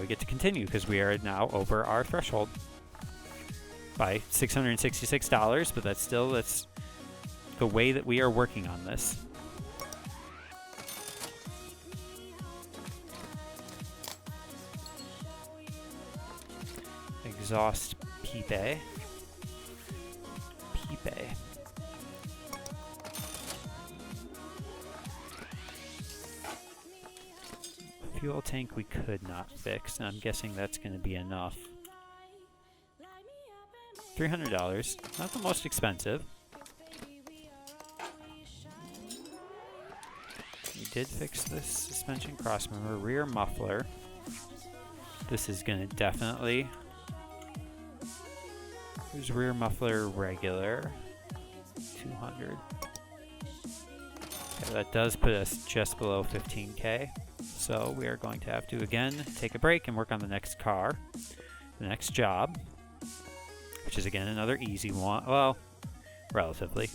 we get to continue because we are now over our threshold by $666, but that's the way that we are working on this. Exhaust Pipe. Fuel tank we could not fix, and I'm guessing that's going to be enough. $300, not the most expensive. We did fix this suspension crossmember, rear muffler. This is going to definitely... Here's rear muffler regular, 200. Okay, that does put us just below 15K. So we are going to have to, again, take a break and work on the next car, the next job, which is, again, another easy one. Well, relatively.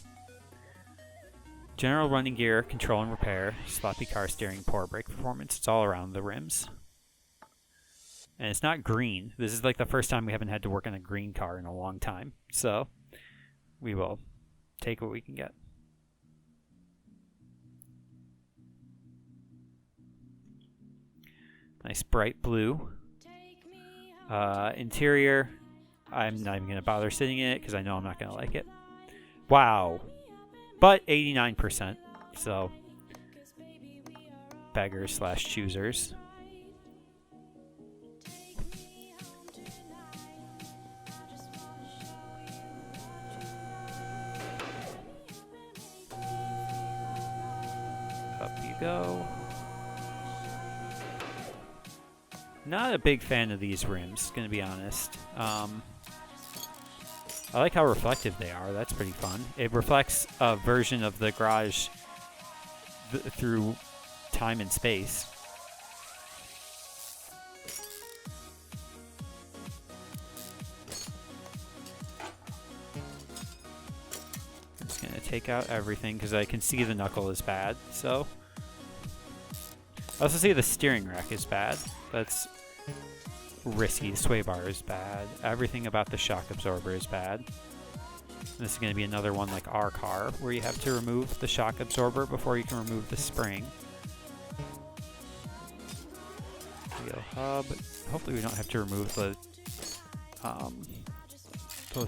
General running gear, control and repair, sloppy car steering, poor brake performance. It's all around the rims. And it's not green. This is like the first time we haven't had to work on a green car in a long time. So we will take what we can get. Nice bright blue. Interior, I'm not even going to bother sitting in it because I know I'm not going to like it. Wow. But 89%. So beggars / choosers. Up you go. Not a big fan of these rims, gonna be honest. I like how reflective they are. That's pretty fun. It reflects a version of the garage through time and space. I'm just gonna take out everything because I can see the knuckle is bad. So I also see the steering rack is bad. That's risky. The sway bar is bad. Everything about the shock absorber is bad. This is going to be another one like our car, where you have to remove the shock absorber before you can remove the spring. Wheel hub. Hopefully we don't have to remove the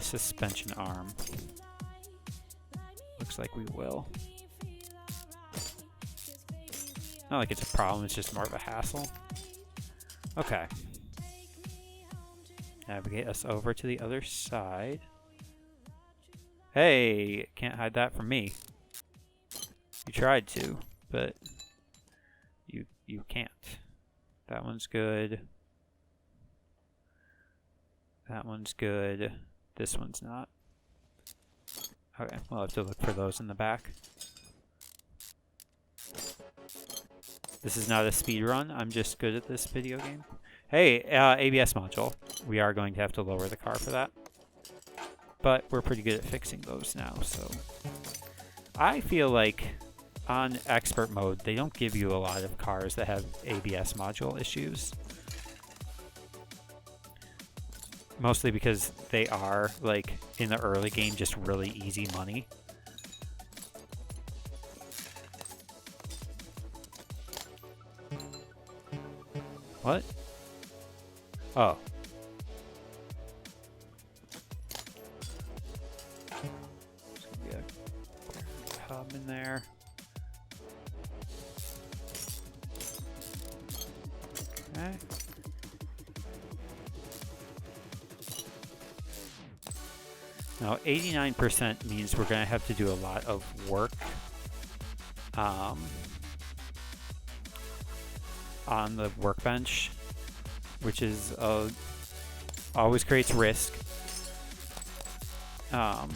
suspension arm. Looks like we will. Not like it's a problem, it's just more of a hassle. Okay. Navigate us over to the other side. Hey, can't hide that from me. You tried to, but you can't. That one's good. That one's good. This one's not. Okay, we'll have to look for those in the back. This is not a speed run. I'm just good at this video game. Hey, ABS module. We are going to have to lower the car for that. But we're pretty good at fixing those now, so... I feel like on expert mode, they don't give you a lot of cars that have ABS module issues. Mostly because they are, like, in the early game, just really easy money. What? Oh. There's gonna be a hub in there. Okay. Now, 89% means we're going to have to do a lot of work on the workbench, which is always creates risk. Reconnect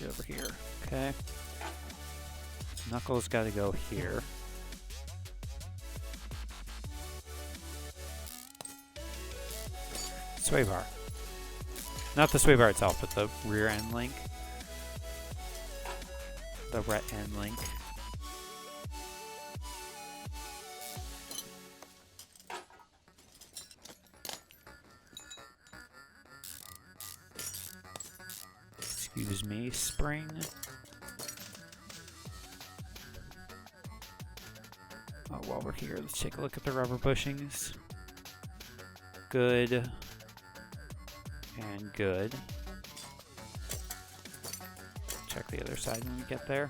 it over here. Okay. Knuckles got to go here. Sway bar. Not the sway bar itself, but the rear end link. The ret end link. Excuse me, spring. Oh, while we're here, let's take a look at the rubber bushings. Good. And good. Check the other side when we get there.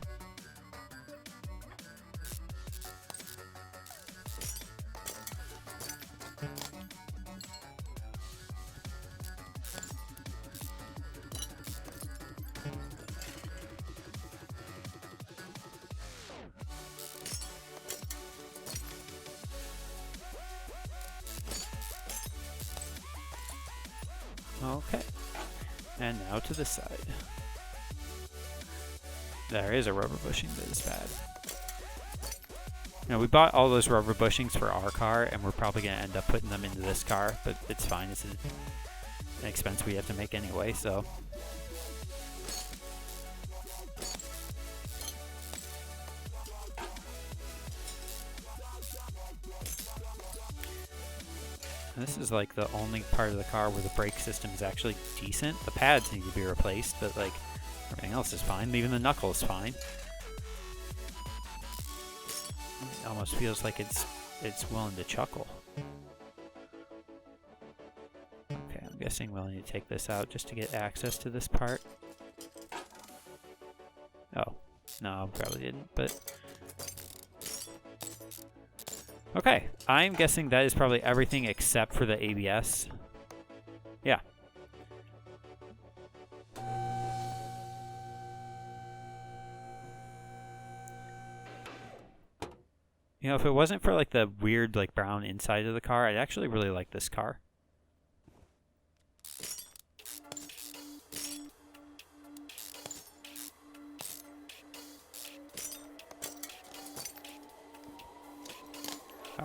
Okay, and now to the side. There is a rubber bushing that is bad. Now, we bought all those rubber bushings for our car, and we're probably going to end up putting them into this car, but it's fine. It's an expense we have to make anyway, so. This is like the only part of the car where the brake system is actually decent. The pads need to be replaced, but like everything else is fine. Even the knuckle is fine. It almost feels like it's willing to chuckle. Okay, I'm guessing we'll need to take this out just to get access to this part. Oh, no, probably didn't, but. Okay, I'm guessing that is probably everything except for the ABS. Yeah. You know, if it wasn't for like the weird like brown inside of the car, I'd actually really like this car.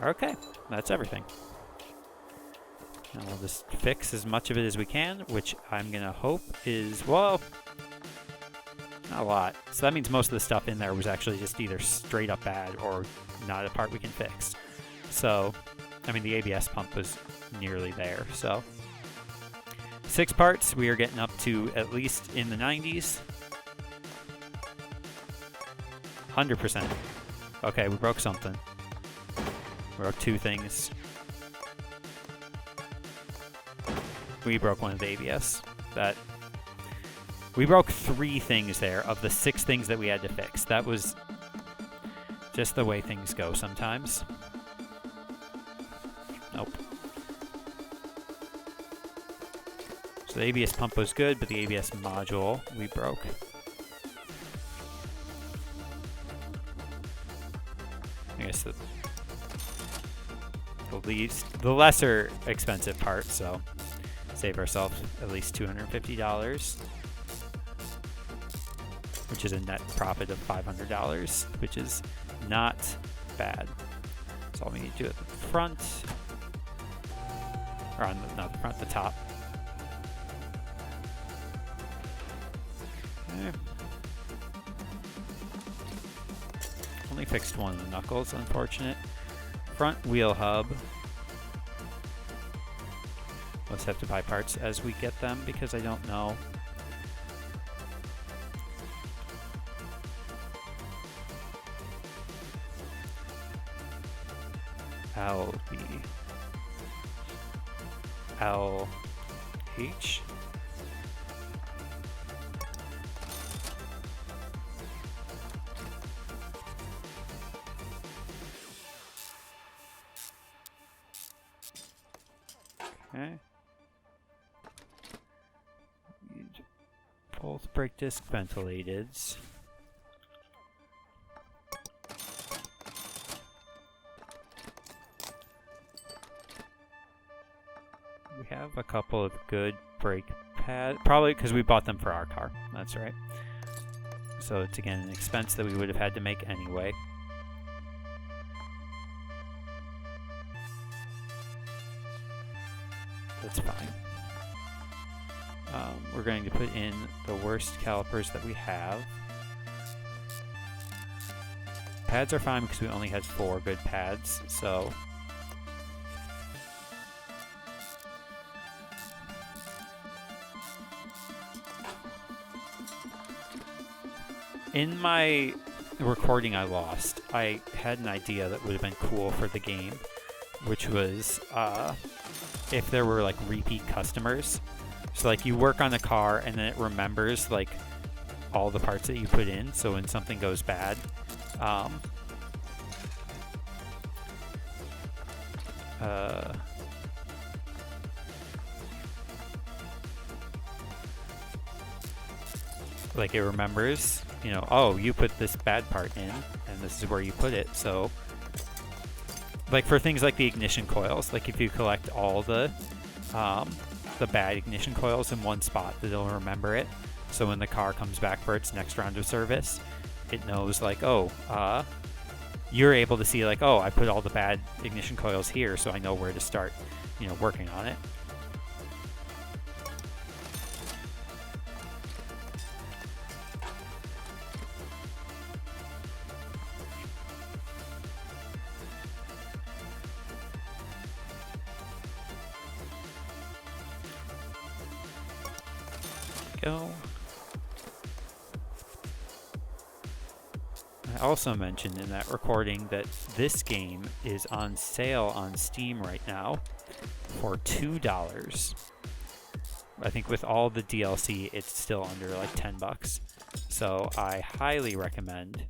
Okay, that's everything. Now we'll just fix as much of it as we can, which I'm gonna hope is, well, not a lot. So that means most of the stuff in there was actually just either straight up bad or not a part we can fix. So, I mean, the ABS pump was nearly there, so. 6 parts, we are getting up to at least in the 90s. 100%. Okay, we broke something. We broke 2 things. We broke one of the ABS. We broke 3 things there of the 6 things that we had to fix. That was just the way things go sometimes. Nope. So the ABS pump was good, but the ABS module we broke. I guess the lesser expensive part, so save ourselves at least $250, which is a net profit of $500, which is not bad. That's all we need to do at the front, or on the, not the front, the top. Only fixed one of the knuckles, unfortunate. Front wheel hub. Let's have to buy parts as we get them because I don't know. LH. Okay. Both brake disc ventilateds. We have a couple of good brake pads, probably because we bought them for our car. That's right. So it's again an expense that we would have had to make anyway. That's fine. We're going to put in the worst calipers that we have. Pads are fine because we only had 4 good pads, so... In my recording I lost, I had an idea that would have been cool for the game, which was if there were like repeat customers. So like you work on the car and then it remembers like all the parts that you put in, so when something goes bad, like it remembers, you know, oh, you put this bad part in and this is where you put it. So like for things like the ignition coils, like if you collect all the bad ignition coils in one spot, it'll remember it. So when the car comes back for its next round of service, it knows like, oh, you're able to see like, oh, I put all the bad ignition coils here, so I know where to start, you know, working on it. Go. I also mentioned in that recording that this game is on sale on Steam right now for $2. I think with all the DLC, it's still under like 10 bucks. So I highly recommend.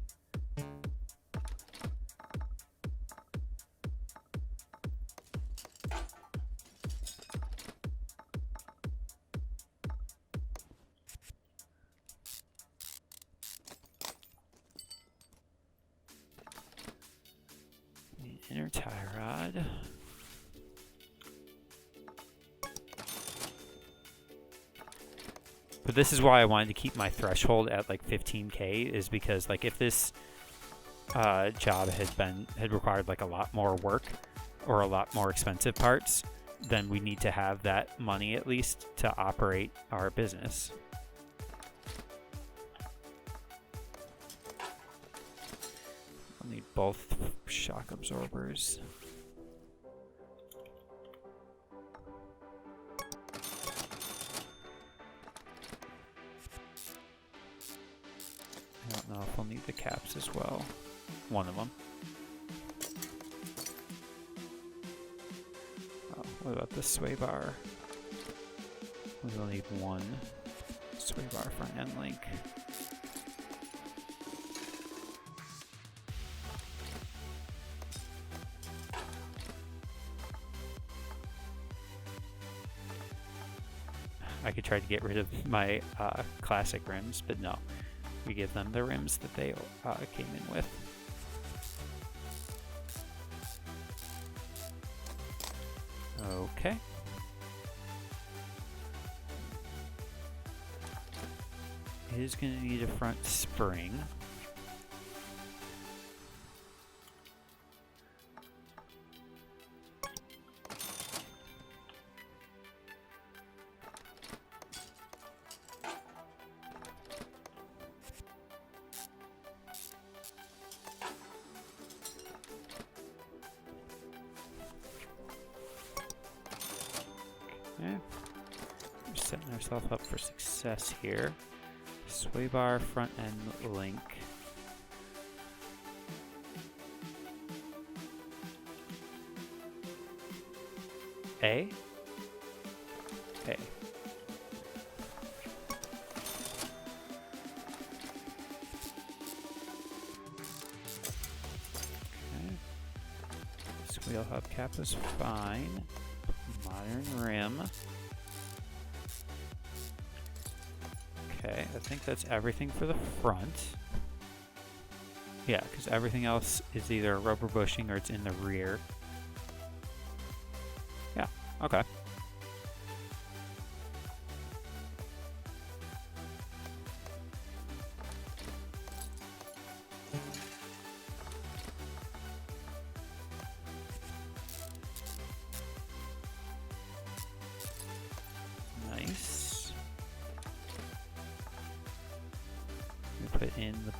Inner tie rod. But this is why I wanted to keep my threshold at like 15k, is because like if this job had required like a lot more work or a lot more expensive parts, then we need to have that money at least to operate our business. I'll need both shock absorbers. I don't know if we'll need the caps as well. One of them. Oh, what about the sway bar? We will need one sway bar front end link. I could try to get rid of my classic rims, but no. We give them the rims that they came in with. Okay. It is going to need a front spring. We're setting ourselves up for success here. Sway bar front end link. A? A. Okay. This wheel hub cap is fine. Modern rim. Okay, I think that's everything for the front. Yeah, because everything else is either rubber bushing or it's in the rear. Yeah, okay. Nice. put in the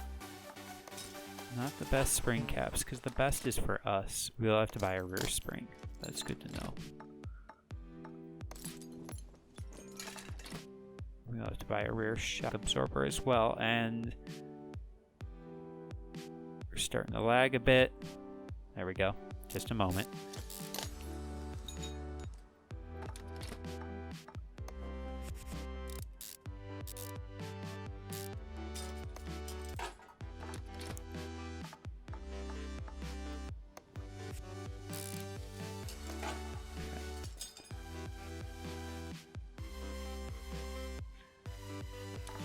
not the best spring caps, because the best is for us. We'll have to buy a rear spring. That's good to know. We'll have to buy a rear shock absorber as well, and we're starting to lag a bit. There we go. Just a moment.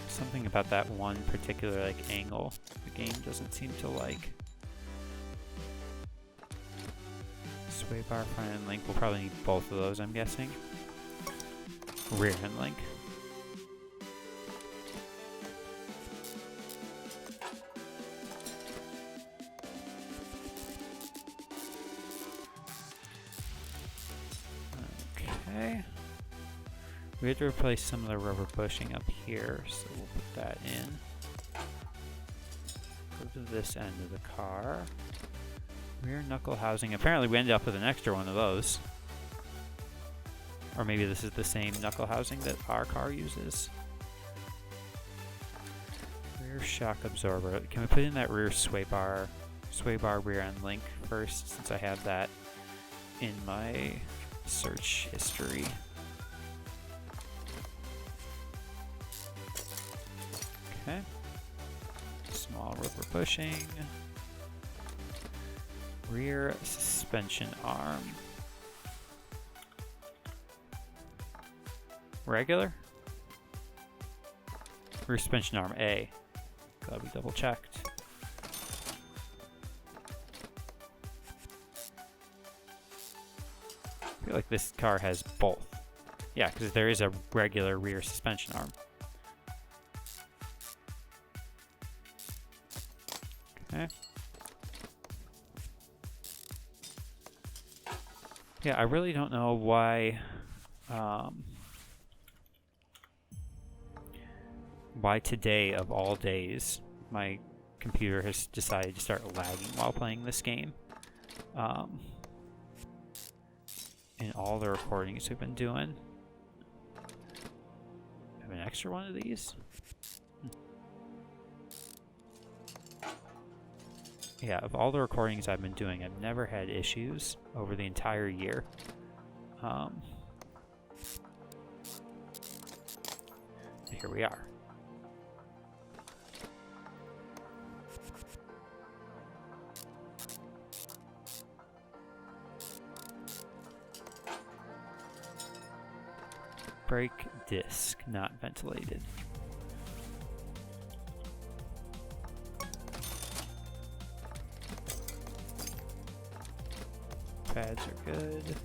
Something about that one particular angle the game doesn't seem to like. Sway bar, front end link. We'll probably need both of those, I'm guessing. Rear end link. Okay. We have to replace some of the rubber bushing up here, so we'll put that in. Go to this end of the car. Rear knuckle housing. Apparently we ended up with an extra one of those. Or maybe this is the same knuckle housing that our car uses. Rear shock absorber. Can we put in that rear sway bar rear end link first, since I have that in my search history? Okay. Small rubber bushing. Rear suspension arm. Regular? Rear suspension arm A. Glad we double checked. I feel like this car has both. Yeah, because there is a regular rear suspension arm. Okay. Yeah, I really don't know why today of all days my computer has decided to start lagging while playing this game. In all the recordings we've been doing. Have an extra one of these? Yeah, of all the recordings I've been doing, I've never had issues over the entire year. Here we are. Brake disc, not ventilated. Pads are good.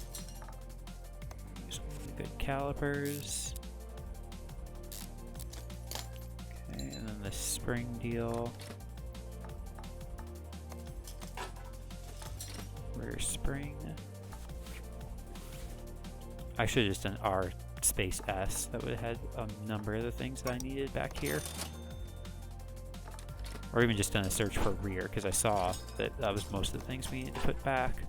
Use the good calipers. Okay, and then the spring deal. Rear spring. I should have just done R space S. That would have had a number of the things that I needed back here. Or even just done a search for rear, because I saw that that was most of the things we needed to put back.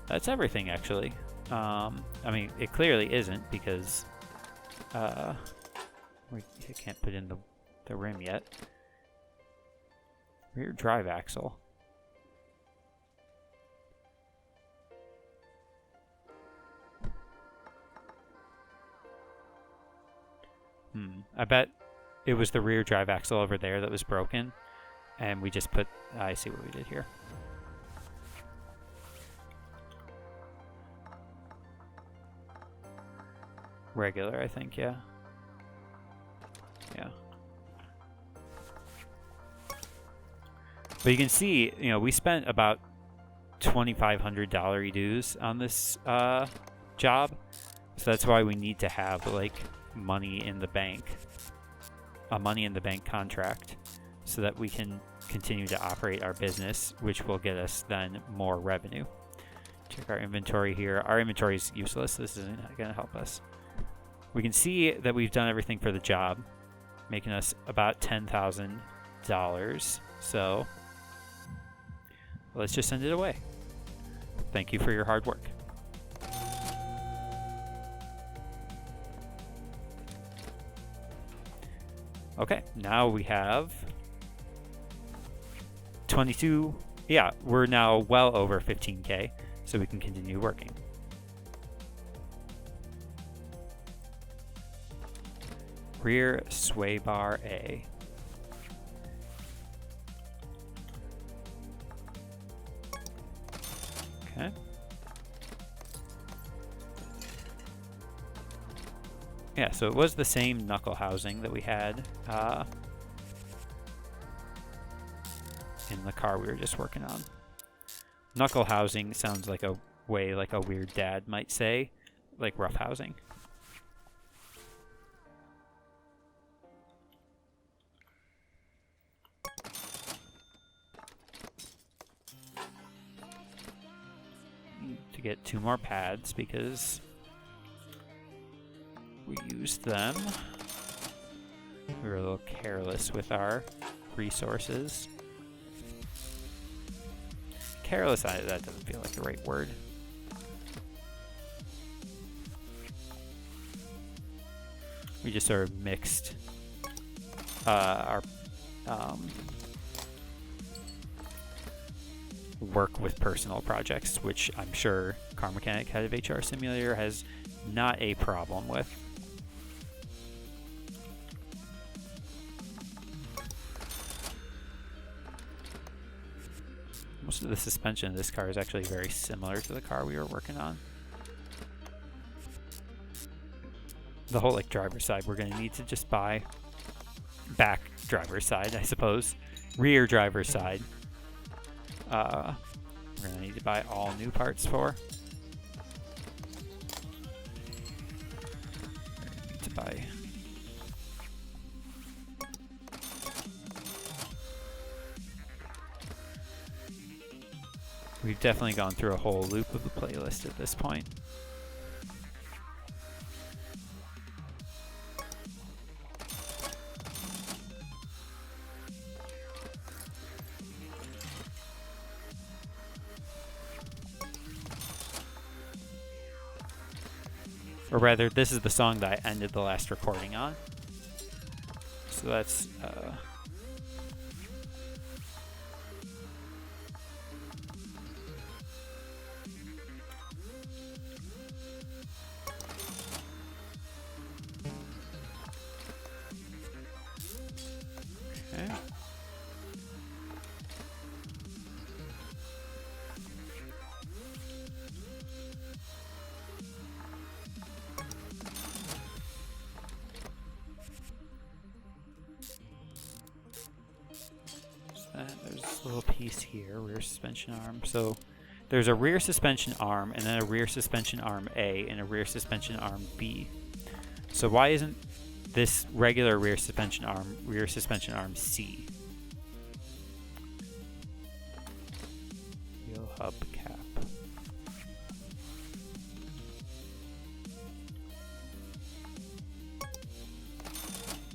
That's everything, actually. I mean, it clearly isn't, because we can't put in the rim yet. Rear drive axle. I bet it was the rear drive axle over there that was broken, and we just put... I see what we did here. Regular, I think, yeah. Yeah. But you can see, you know, we spent about $2,500 dues on this job, so that's why we need to have, like, money in the bank, a money in the bank contract, so that we can continue to operate our business, which will get us then more revenue. Check our inventory here. Our inventory is useless. This isn't going to help us. We can see that we've done everything for the job, making us about $10,000 So let's just send it away. Thank you for your hard work. Okay, now we have 22. Yeah, we're now well over 15K, so we can continue working. Rear sway bar A. Okay. Yeah, so it was the same knuckle housing that we had in the car we were just working on. Knuckle housing sounds like a way like a weird dad might say, like rough housing. Need to get 2 more pads because we used them. We were a little careless with our resources. Careless, that doesn't feel like the right word. We just sort of mixed our work with personal projects, which I'm sure Car Mechanic Head of HR Simulator has not a problem with. Most of the suspension of this car is actually very similar to the car we were working on. The whole like driver's side we're going to need to just buy. Back driver's side, I suppose. Rear driver's side. We're going to need to buy all new parts for. We're going to need to buy... We've definitely gone through a whole loop of the playlist at this point. Or rather, this is the song that I ended the last recording on. So that's... okay. There's a little piece here, rear suspension arm. So there's a rear suspension arm, and then a rear suspension arm A, and a rear suspension arm B. So why isn't this regular rear suspension arm C? Wheel hub cap.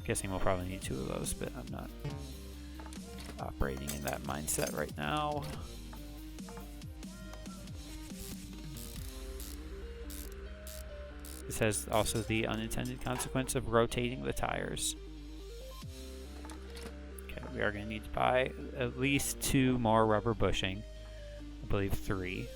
Guessing we'll probably need 2 of those, but I'm not operating in that mindset right now. This has also the unintended consequence of rotating the tires. Okay, we are going to need to buy at least 2 more rubber bushing. I believe 3.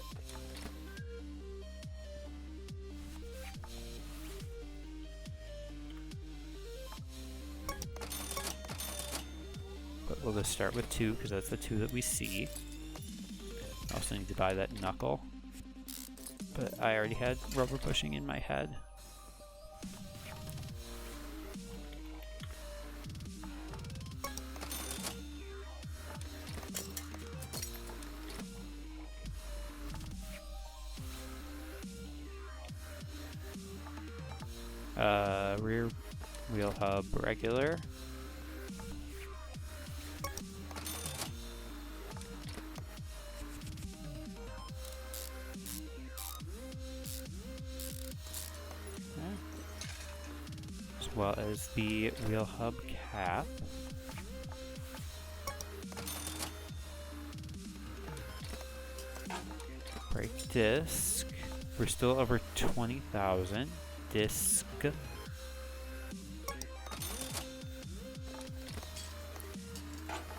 But we'll just start with 2 because that's the 2 that we see. I also need to buy that knuckle. But I already had rubber bushing in my head. Rear wheel hub regular. As well as the wheel hub cap. disc. We're still over 20,000. Disc.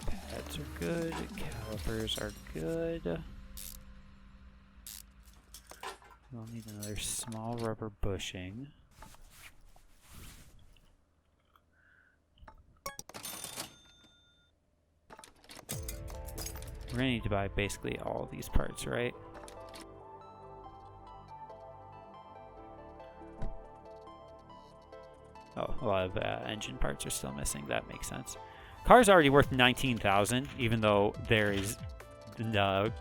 Pads are good. Calipers are good. We'll need another small rubber bushing. We're gonna need to buy basically all these parts, right? Oh, a lot of engine parts are still missing. That makes sense. Car's already worth 19,000, even though there is no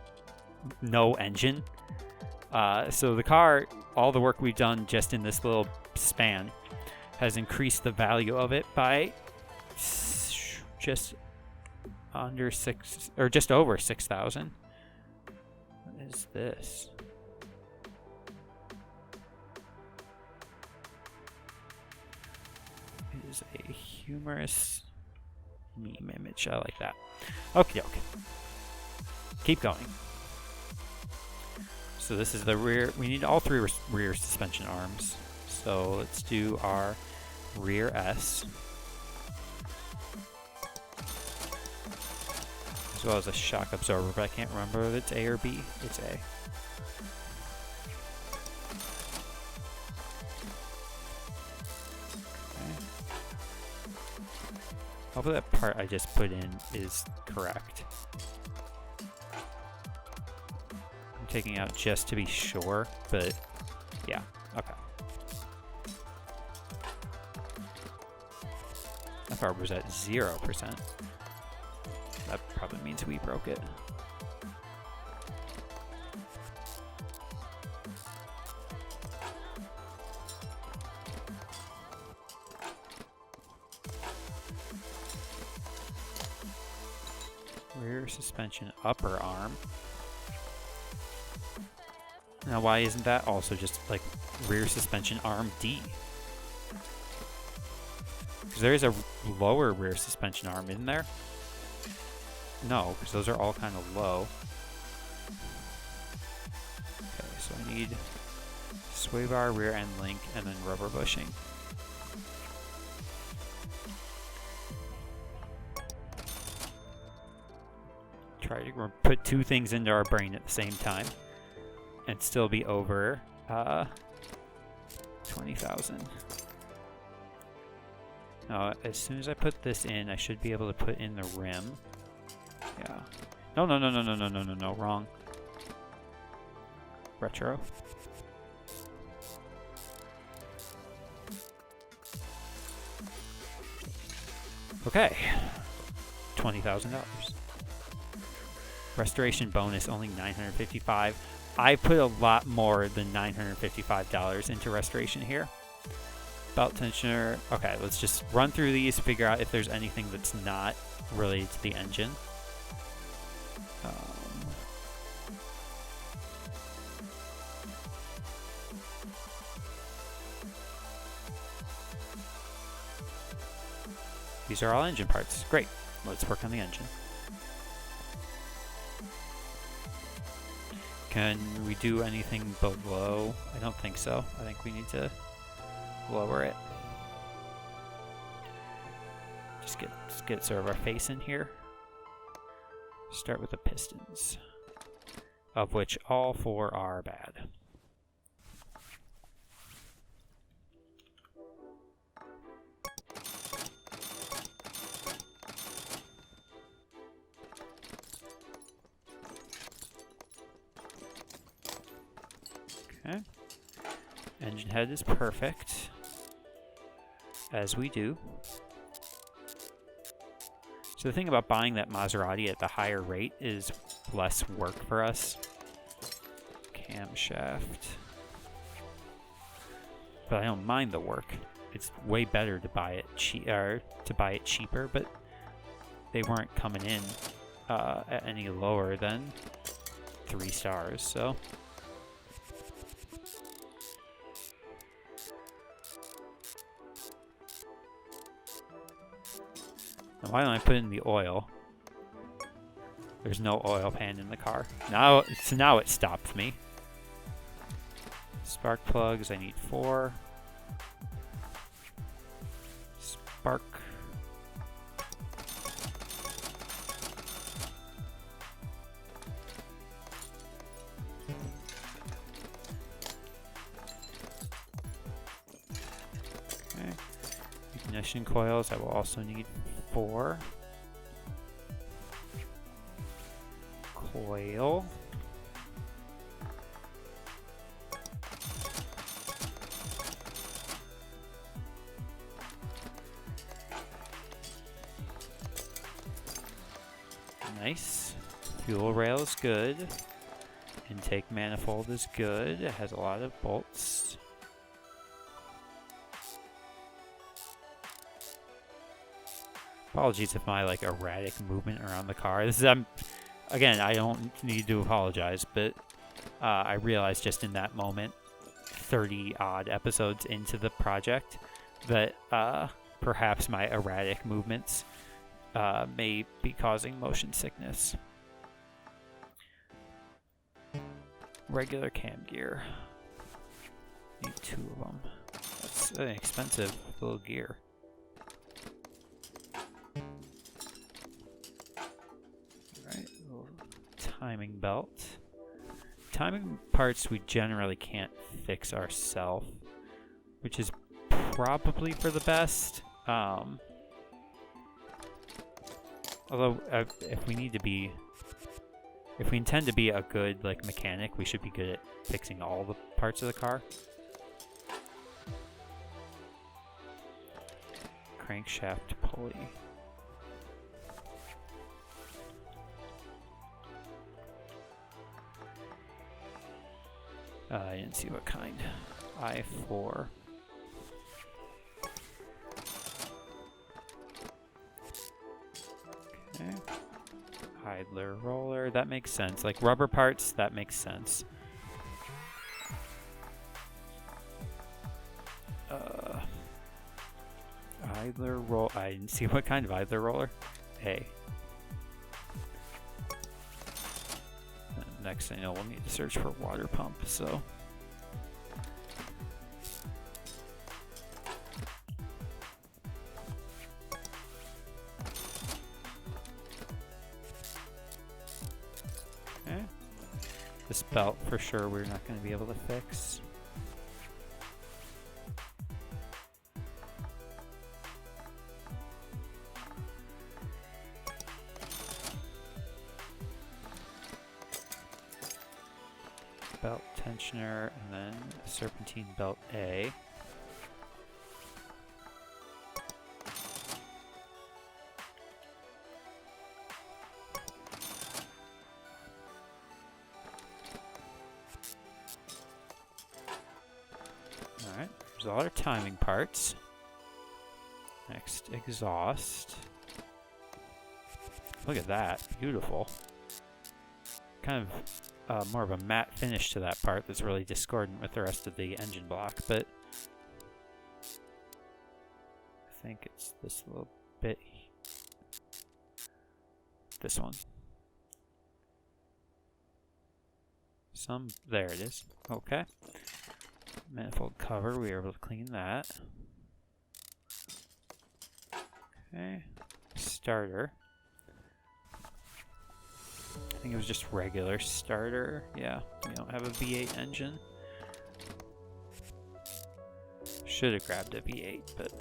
engine. So the car, all the work we've done just in this little span, has increased the value of it by just under just over 6,000. What is this? It is a humorous meme image. I like that. Okay. Keep going. So this is the rear. We need all three rear suspension arms. So let's do our rear S. As well as a shock absorber, but I can't remember if it's A or B. It's A. Okay. Hopefully that part I just put in is correct. I'm taking out just to be sure, but yeah, okay. That part was at 0%. That probably means we broke it. Rear suspension upper arm. Now why isn't that also just like rear suspension arm D? Because there is a lower rear suspension arm, isn't there? No, because those are all kind of low. Okay, so I need sway bar, rear end link, and then rubber bushing. Try to put two things into our brain at the same time and still be over 20,000. Now, as soon as I put this in, I should be able to put in the rim. Yeah. No, wrong. Retro. Okay. $20,000. Restoration bonus, only $955. I put a lot more than $955 into restoration here. Belt tensioner. Okay, let's just run through these, figure out if there's anything that's not related to the engine. These are all engine parts. Great. Let's work on the engine. Can we do anything below? I don't think so. I think we need to lower it. Just get sort of our face in here. Start with the pistons, of which all 4 are bad. Okay. Engine head is perfect, as we do. So the thing about buying that Maserati at the higher rate is less work for us. Camshaft. But I don't mind the work. It's way better to buy it cheaper, but they weren't coming in at any lower than 3 stars, so. Now why don't I put in the oil? There's no oil pan in the car. Now it stopped me. Spark plugs, I need 4. Spark. Okay. Ignition coils, I will also need 4. Coil. Nice. Fuel rail is good. Intake manifold is good. It has a lot of bolts. Apologies if my like erratic movement around the car. This is again, I don't need to apologize, but I realized just in that moment, 30 odd episodes into the project, that perhaps my erratic movements may be causing motion sickness. Regular cam gear. Need 2 of them. That's an expensive little gear. Alright, little timing belt. Timing parts we generally can't fix ourselves, which is probably for the best. Although, if we intend to be a good like mechanic, we should be good at fixing all the parts of the car. Crankshaft pulley. I didn't see what kind. I4. Okay. Idler roller, that makes sense. Like rubber parts, that makes sense. Idler roll. I didn't see what kind of idler roller. A. Next thing I know, we'll need to search for water pump. So. Okay. This belt for sure we're not going to be able to fix. Belt tensioner, and then serpentine belt A. Alright, there's a lot of timing parts. Next, exhaust. Look at that, beautiful. Kind of more of a matte finish to that part that's really discordant with the rest of the engine block, but I think it's this little bit. This one. There it is. Okay. Manifold cover, we were able to clean that. Okay. Starter. I think it was just regular starter. Yeah, we don't have a V8 engine. Should have grabbed a V8, but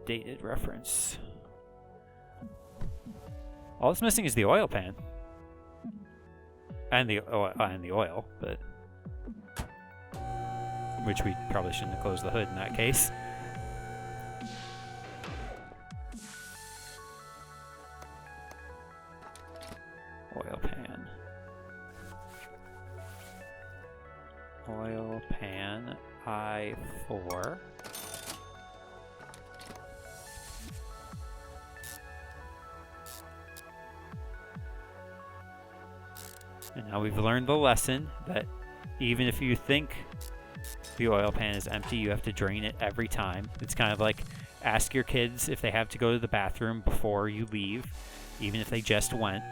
dated reference. All it's missing is the oil pan. And the oil, but which we probably shouldn't have closed the hood in that case. Oil pan. Oil pan I4. And now we've learned the lesson that even if you think the oil pan is empty, you have to drain it every time. It's kind of like ask your kids if they have to go to the bathroom before you leave, even if they just went.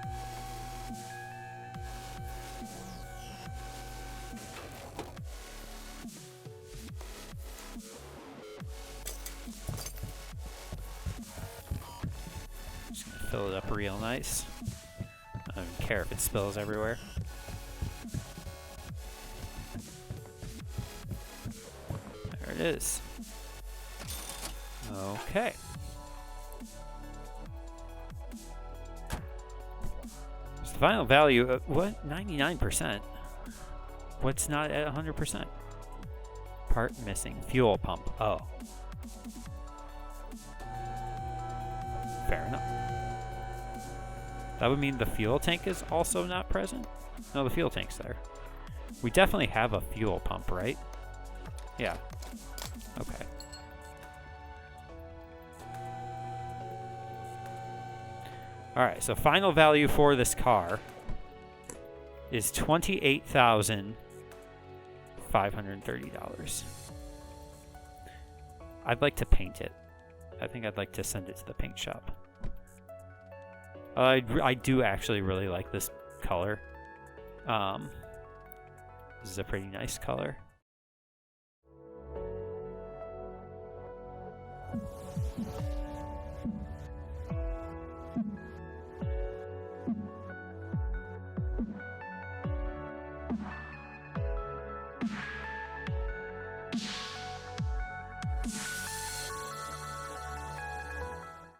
fill it up real nice. I don't even care if it spills everywhere. There it is. Okay. So the final value of what? 99%? What's not at 100%? Part missing. Fuel pump. Oh. Fair enough. That would mean the fuel tank is also not present? No, the fuel tank's there. We definitely have a fuel pump, right? Yeah. Okay. Alright, so final value for this car is $28,530. I'd like to paint it. I think I'd like to send it to the paint shop. I do actually really like this color. This is a pretty nice color.